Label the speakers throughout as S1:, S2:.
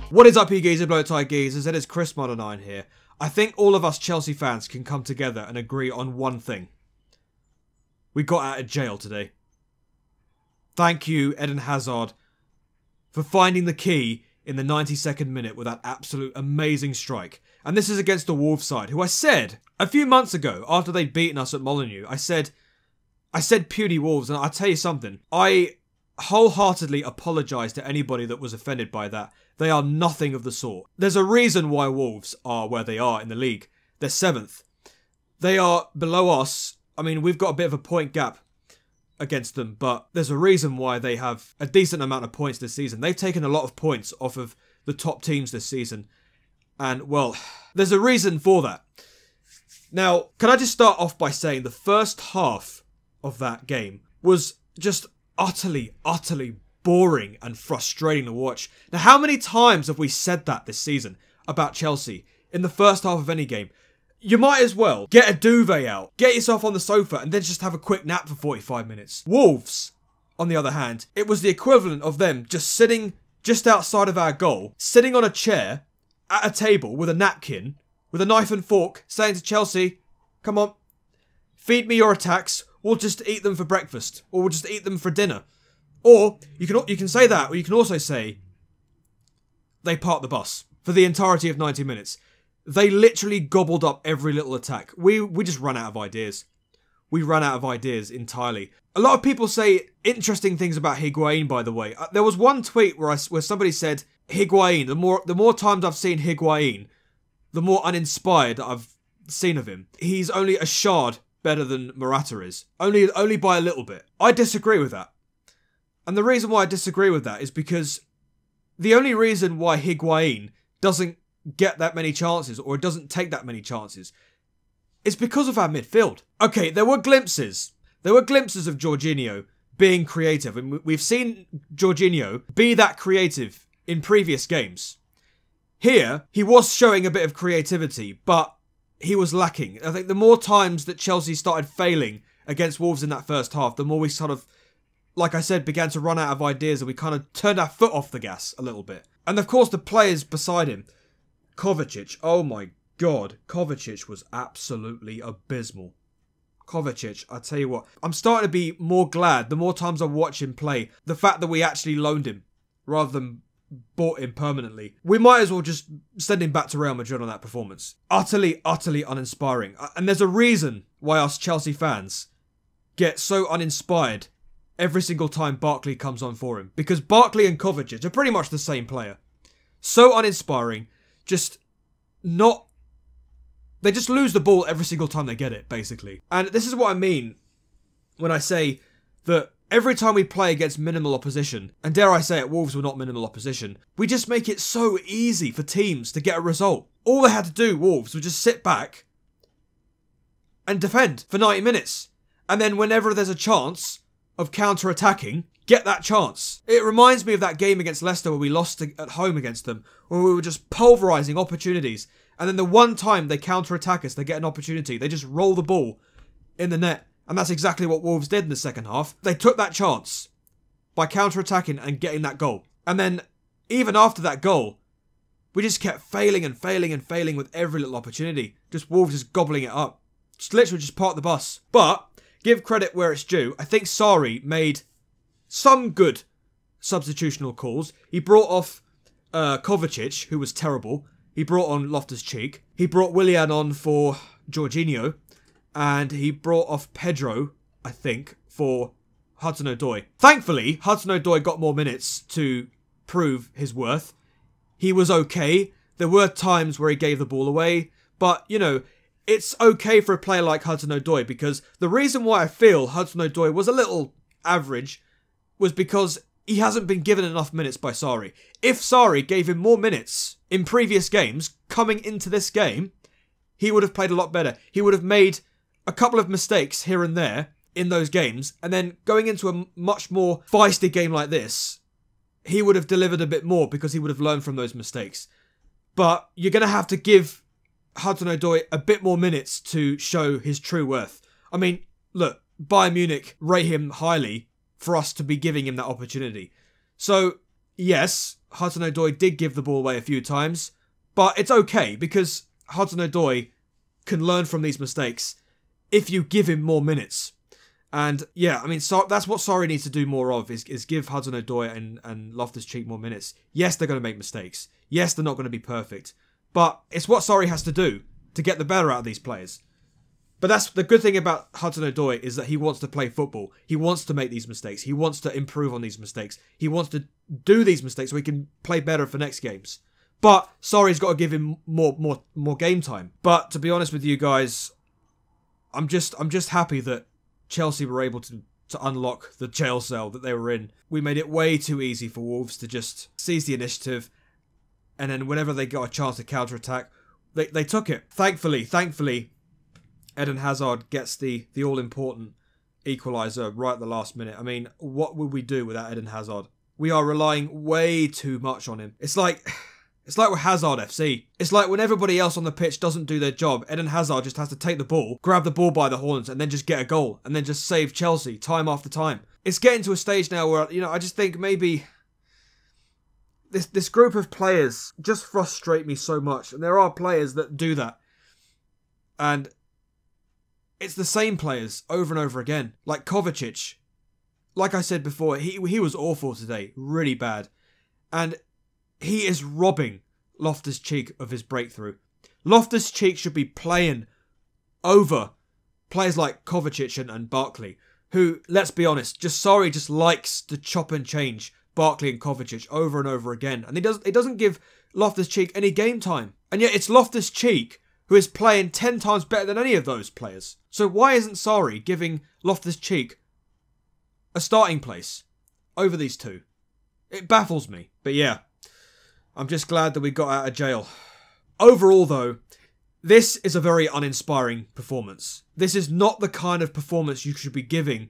S1: What is up, you geezer, blow tie geezers? It is Chris Modern 9 here. I think all of us Chelsea fans can come together and agree on one thing. We got out of jail today. Thank you, Eden Hazard, for finding the key in the 92nd minute with that absolute amazing strike. And this is against the Wolves side, who I said a few months ago, after they'd beaten us at Molineux, I said puny Wolves, and I'll tell you something. I wholeheartedly apologise to anybody that was offended by that. They are nothing of the sort. There's a reason why Wolves are where they are in the league. They're 7th. They are below us. I mean, we've got a bit of a point gap against them, but there's a reason why they have a decent amount of points this season. They've taken a lot of points off of the top teams this season. And, well, there's a reason for that. Now, can I just start off by saying the first half of that game was just utterly boring and frustrating to watch. Now, how many times have we said that this season about Chelsea in the first half of any game? You might as well get a duvet out, get yourself on the sofa, and then just have a quick nap for 45 minutes. Wolves, on the other hand, it was the equivalent of them just sitting just outside of our goal, sitting on a chair at a table with a napkin, with a knife and fork, saying to Chelsea, come on, feed me your attacks, we'll just eat them for breakfast, or we'll just eat them for dinner. Or, you can say that, or you can also say, they parked the bus for the entirety of 90 minutes. They literally gobbled up every little attack. We just ran out of ideas. We ran out of ideas entirely. A lot of people say interesting things about Higuain, by the way. There was one tweet where somebody said, Higuain, the more times I've seen Higuain, the more uninspired I've seen of him. He's only a shard better than Morata is. Only by a little bit. I disagree with that. And the reason why I disagree with that is because the only reason why Higuain doesn't get that many chances, or doesn't take that many chances, is because of our midfield. Okay, there were glimpses. There were glimpses of Jorginho being creative, and we've seen Jorginho be that creative in previous games. Here, he was showing a bit of creativity, but he was lacking. I think the more times that Chelsea started failing against Wolves in that first half, the more we sort of, like I said, began to run out of ideas, and we kind of turned our foot off the gas a little bit. And of course, the players beside him, Kovacic, oh my god, Kovacic was absolutely abysmal. Kovacic, I tell you what, I'm starting to be more glad the more times I watch him play, the fact that we actually loaned him rather than bought him permanently. We might as well just send him back to Real Madrid on that performance. Utterly uninspiring. And there's a reason why us Chelsea fans get so uninspired every single time Barkley comes on for him. Because Barkley and Kovacic are pretty much the same player. So uninspiring. They just lose the ball every single time they get it, basically. And this is what I mean when I say that every time we play against minimal opposition, and dare I say it, Wolves were not minimal opposition, we just make it so easy for teams to get a result. All they had to do, Wolves, was just sit back and defend for 90 minutes. And then whenever there's a chance of counter-attacking, get that chance. It reminds me of that game against Leicester where we lost at home against them, where we were just pulverising opportunities. And then the one time they counter-attack us, they get an opportunity, they just roll the ball in the net. And that's exactly what Wolves did in the second half. They took that chance by counter-attacking and getting that goal. And then, even after that goal, we just kept failing with every little opportunity. Just Wolves just gobbling it up. Just literally just parked the bus. But, give credit where it's due. I think Sarri made some good substitutional calls. He brought off Kovacic, who was terrible. He brought on Loftus-Cheek. He brought Willian on for Jorginho. And he brought off Pedro, I think, for Hudson-Odoi. Thankfully, Hudson-Odoi got more minutes to prove his worth. He was okay. There were times where he gave the ball away. But, you know, it's okay for a player like Hudson-Odoi, because the reason why I feel Hudson-Odoi was a little average was because he hasn't been given enough minutes by Sarri. If Sarri gave him more minutes in previous games, coming into this game, he would have played a lot better. He would have made a couple of mistakes here and there in those games, and then going into a much more feisty game like this, he would have delivered a bit more because he would have learned from those mistakes. But you're going to have to give Hudson-Odoi a bit more minutes to show his true worth. I mean, look, Bayern Munich rate him highly for us to be giving him that opportunity. So, yes, Hudson-Odoi did give the ball away a few times, but it's okay because Hudson-Odoi can learn from these mistakes if you give him more minutes. And yeah, I mean, so that's what Sarri needs to do more of, is give Hudson-Odoi and Loftus-Cheek more minutes. Yes, they're going to make mistakes. Yes, they're not going to be perfect. But it's what Sarri has to do to get the better out of these players. But that's the good thing about Hudson-Odoi, is that he wants to play football. He wants to make these mistakes. He wants to improve on these mistakes. He wants to do these mistakes so he can play better for next games. But Sarri's got to give him more game time. But to be honest with you guys, I'm just happy that Chelsea were able to unlock the jail cell that they were in. We made it way too easy for Wolves to just seize the initiative, and then whenever they got a chance to counter-attack, they took it. Thankfully, Eden Hazard gets the all-important equaliser right at the last minute. I mean, what would we do without Eden Hazard? We are relying way too much on him. It's like with Hazard FC. It's like when everybody else on the pitch doesn't do their job, Eden Hazard just has to take the ball, grab the ball by the horns, and then just get a goal, and then just save Chelsea time after time. It's getting to a stage now where, you know, I just think maybe this group of players just frustrate me so much. And there are players that do that. And it's the same players over and over again. Like Kovacic. Like I said before, he was awful today. Really bad. And he is robbing Loftus-Cheek of his breakthrough. Loftus-Cheek should be playing over players like Kovacic and Barkley, who, let's be honest, Sarri just likes to chop and change Barkley and Kovacic over and over again. And he doesn't give Loftus-Cheek any game time. And yet it's Loftus-Cheek who is playing 10 times better than any of those players. So why isn't Sarri giving Loftus-Cheek a starting place over these two? It baffles me. But yeah, I'm just glad that we got out of jail. Overall though, this is a very uninspiring performance. This is not the kind of performance you should be giving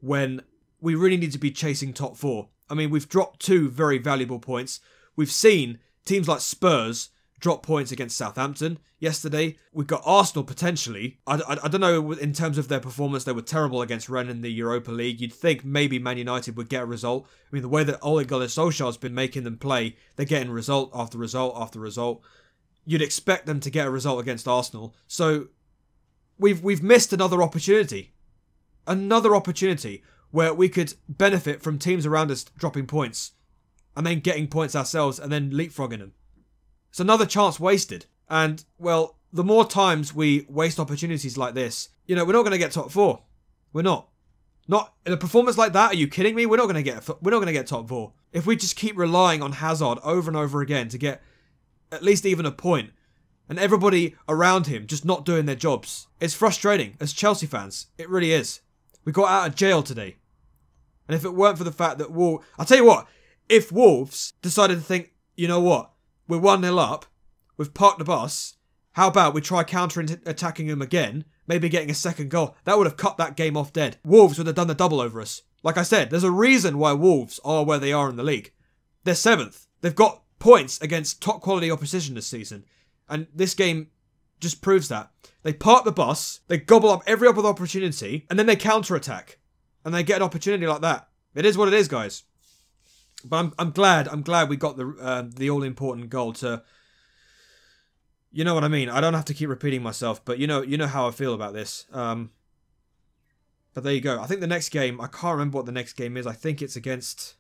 S1: when we really need to be chasing top 4. I mean, we've dropped 2 very valuable points. We've seen teams like Spurs drop points against Southampton yesterday. We've got Arsenal potentially. I don't know, in terms of their performance, they were terrible against Rennes in the Europa League. You'd think maybe Man United would get a result. I mean, the way that Ole Gunnar Solskjaer's been making them play, they're getting result after result after result. You'd expect them to get a result against Arsenal. So we've missed another opportunity. Another opportunity where we could benefit from teams around us dropping points and then getting points ourselves and then leapfrogging them. It's another chance wasted. And, well, the more times we waste opportunities like this, you know, we're not going to get top 4. We're not. Not in a performance like that. Are you kidding me? We're not going to get top 4. If we just keep relying on Hazard over and over again to get at least even a point, and everybody around him just not doing their jobs, it's frustrating as Chelsea fans. It really is. We got out of jail today. And if it weren't for the fact that I'll tell you what, if Wolves decided to think, you know what, we're 1-0 up, we've parked the bus, how about we try counter-attacking them again, maybe getting a second goal? That would have cut that game off dead. Wolves would have done the double over us. Like I said, there's a reason why Wolves are where they are in the league. They're 7th. They've got points against top quality opposition this season. And this game just proves that. They park the bus, they gobble up every other opportunity, and then they counter-attack. And they get an opportunity like that. It is what it is, guys. But I'm glad we got the all-important goal to... You know what I mean? I don't have to keep repeating myself, but you know how I feel about this. But there you go. I think the next game, I can't remember what the next game is. I think it's against...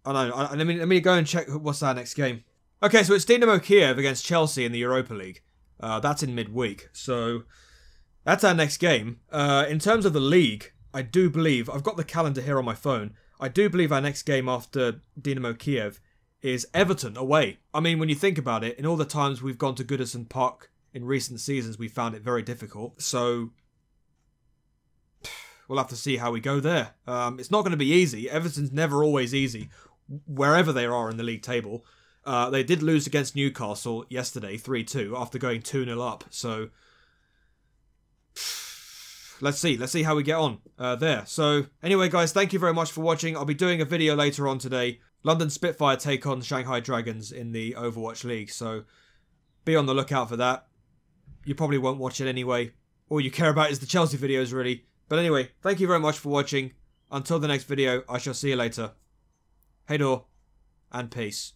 S1: I don't know. Let me go and check what's our next game. Okay, so it's Dynamo Kiev against Chelsea in the Europa League. That's in midweek. So that's our next game. In terms of the league, I do believe... I've got the calendar here on my phone. I do believe our next game after Dynamo Kiev is Everton away. I mean, when you think about it, in all the times we've gone to Goodison Park in recent seasons, we found it very difficult. So we'll have to see how we go there. It's not going to be easy. Everton's never always easy, wherever they are in the league table. They did lose against Newcastle yesterday, 3-2, after going 2-0 up. So let's see how we get on there. So anyway, guys, thank you very much for watching. I'll be doing a video later on today. London Spitfire take on Shanghai Dragons in the Overwatch League. So be on the lookout for that. You probably won't watch it anyway. All you care about is the Chelsea videos, really. But anyway, thank you very much for watching. Until the next video, I shall see you later. Hey, door. And peace.